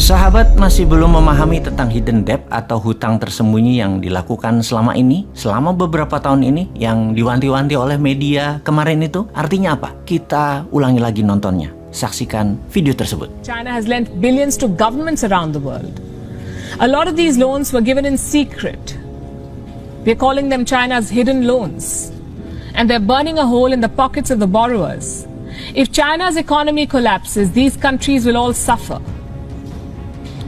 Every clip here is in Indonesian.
Sahabat masih belum memahami tentang hidden debt atau hutang tersembunyi yang dilakukan selama beberapa tahun ini, yang diwanti-wanti oleh media kemarin itu? Artinya apa? Kita ulangi lagi nontonnya. Saksikan video tersebut. China has lent billions to governments around the world. A lot of these loans were given in secret. We're calling them China's hidden loans. And they're burning a hole in the pockets of the borrowers. If China's economy collapses, these countries will all suffer.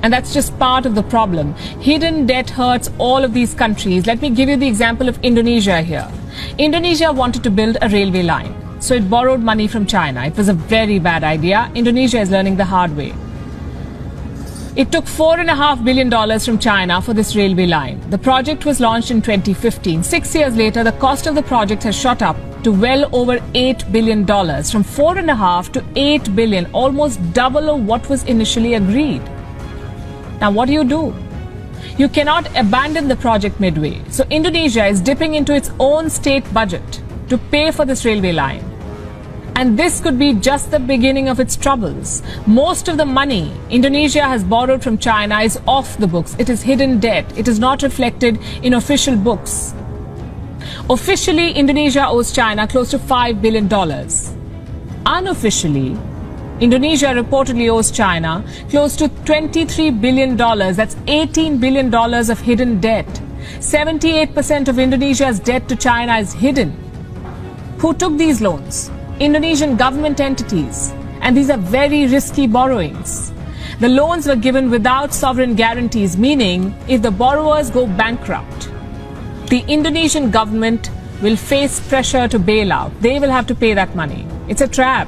And that's just part of the problem. Hidden debt hurts all of these countries. Let me give you the example of Indonesia here. Indonesia wanted to build a railway line, so it borrowed money from China. It was a very bad idea. Indonesia is learning the hard way. It took $4.5 billion from China for this railway line. The project was launched in 2015. 6 years later, the cost of the project has shot up to well over $8 billion, from $4.5 to $8 billion, almost double of what was initially agreed. Now, what do? You cannot abandon the project midway. So Indonesia is dipping into its own state budget to pay for this railway line. And this could be just the beginning of its troubles. Most of the money Indonesia has borrowed from China is off the books. It is hidden debt. It is not reflected in official books. Officially, Indonesia owes China close to $5 billion. Unofficially, Indonesia reportedly owes China close to $23 billion. That's $18 billion of hidden debt. 78% of Indonesia's debt to China is hidden. Who took these loans? Indonesian government entities. And these are very risky borrowings. The loans were given without sovereign guarantees, meaning if the borrowers go bankrupt, the Indonesian government will face pressure to bail out. They will have to pay that money. It's a trap.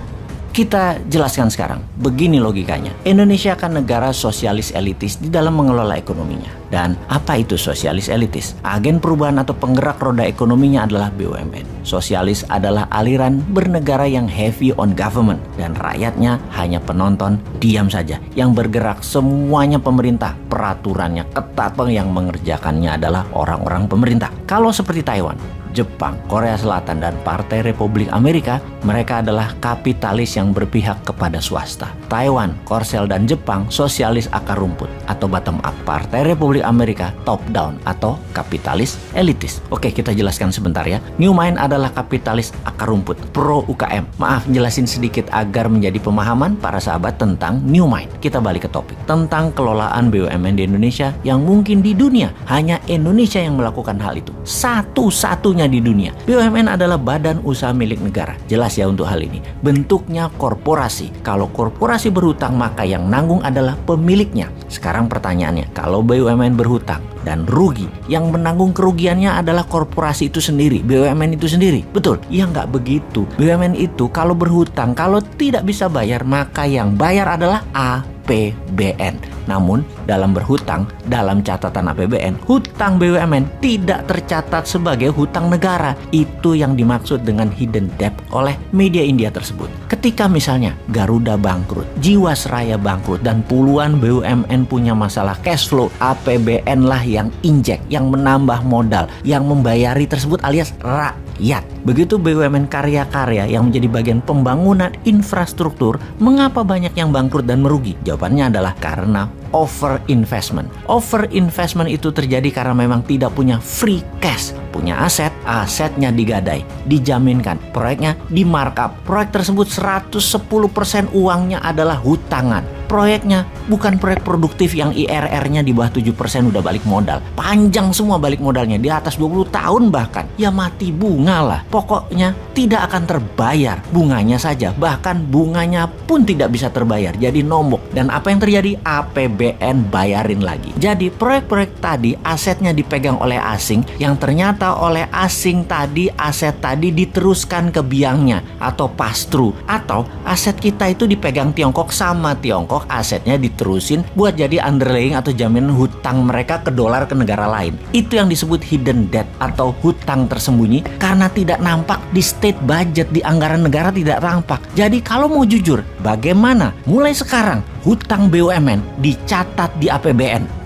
Kita jelaskan sekarang, begini logikanya. Indonesia kan negara sosialis elitis di dalam mengelola ekonominya. Dan apa itu sosialis elitis? Agen perubahan atau penggerak roda ekonominya adalah BUMN. Sosialis adalah aliran bernegara yang heavy on government. Dan rakyatnya hanya penonton, diam saja. Yang bergerak semuanya pemerintah. Peraturannya ketat, yang mengerjakannya adalah orang-orang pemerintah. Kalau seperti Taiwan, Jepang, Korea Selatan, dan Partai Republik Amerika, mereka adalah kapitalis yang berpihak kepada swasta. Taiwan, Korsel, dan Jepang sosialis akar rumput atau bottom up. Partai Republik Amerika top down atau kapitalis elitis. Oke, kita jelaskan sebentar ya. New Mind adalah kapitalis akar rumput, pro UKM. Maaf, jelasin sedikit agar menjadi pemahaman para sahabat tentang New Mind. Kita balik ke topik tentang kelolaan BUMN di Indonesia, yang mungkin di dunia hanya Indonesia yang melakukan hal itu. Satu-satunya di dunia. BUMN adalah badan usaha milik negara. Jelas ya untuk hal ini. Bentuknya korporasi. Kalau korporasi berhutang, maka yang nanggung adalah pemiliknya. Sekarang pertanyaannya, kalau BUMN berhutang dan rugi, yang menanggung kerugiannya adalah korporasi itu sendiri, BUMN itu sendiri. Betul? Ya nggak begitu. BUMN itu kalau berhutang, kalau tidak bisa bayar, maka yang bayar adalah APBN. Namun dalam berhutang, dalam catatan APBN, hutang BUMN tidak tercatat sebagai hutang negara. Itu yang dimaksud dengan hidden debt oleh media India tersebut. Ketika misalnya Garuda bangkrut, Jiwasraya bangkrut, dan puluhan BUMN punya masalah cash flow, APBN lah yang injek, yang menambah modal, yang membayari tersebut alias rakyat. Begitu BUMN karya-karya yang menjadi bagian pembangunan infrastruktur, mengapa banyak yang bangkrut dan merugi? Jawabannya adalah karena over investment. Over investment itu terjadi karena memang tidak punya free cash. Punya aset, asetnya digadai, dijaminkan, proyeknya di markup. Proyek tersebut 110% uangnya adalah hutangan. Proyeknya bukan proyek produktif yang IRR-nya di bawah 7% udah balik modal. Panjang semua balik modalnya, di atas 20 tahun bahkan. Ya mati bunga lah. Pokoknya tidak akan terbayar bunganya saja. Bahkan bunganya pun tidak bisa terbayar. Jadi nombok. Dan apa yang terjadi? APBN bayarin lagi. Jadi proyek-proyek tadi asetnya dipegang oleh asing, yang ternyata oleh asing tadi aset tadi diteruskan ke biangnya atau pass-through. Atau aset kita itu dipegang Tiongkok, sama Tiongkok asetnya diterusin buat jadi underlying atau jaminan hutang mereka ke dolar ke negara lain. Itu yang disebut hidden debt atau hutang tersembunyi, karena tidak nampak di state budget, di anggaran negara tidak nampak. Jadi kalau mau jujur, bagaimana mulai sekarang hutang BUMN dicatat di APBN?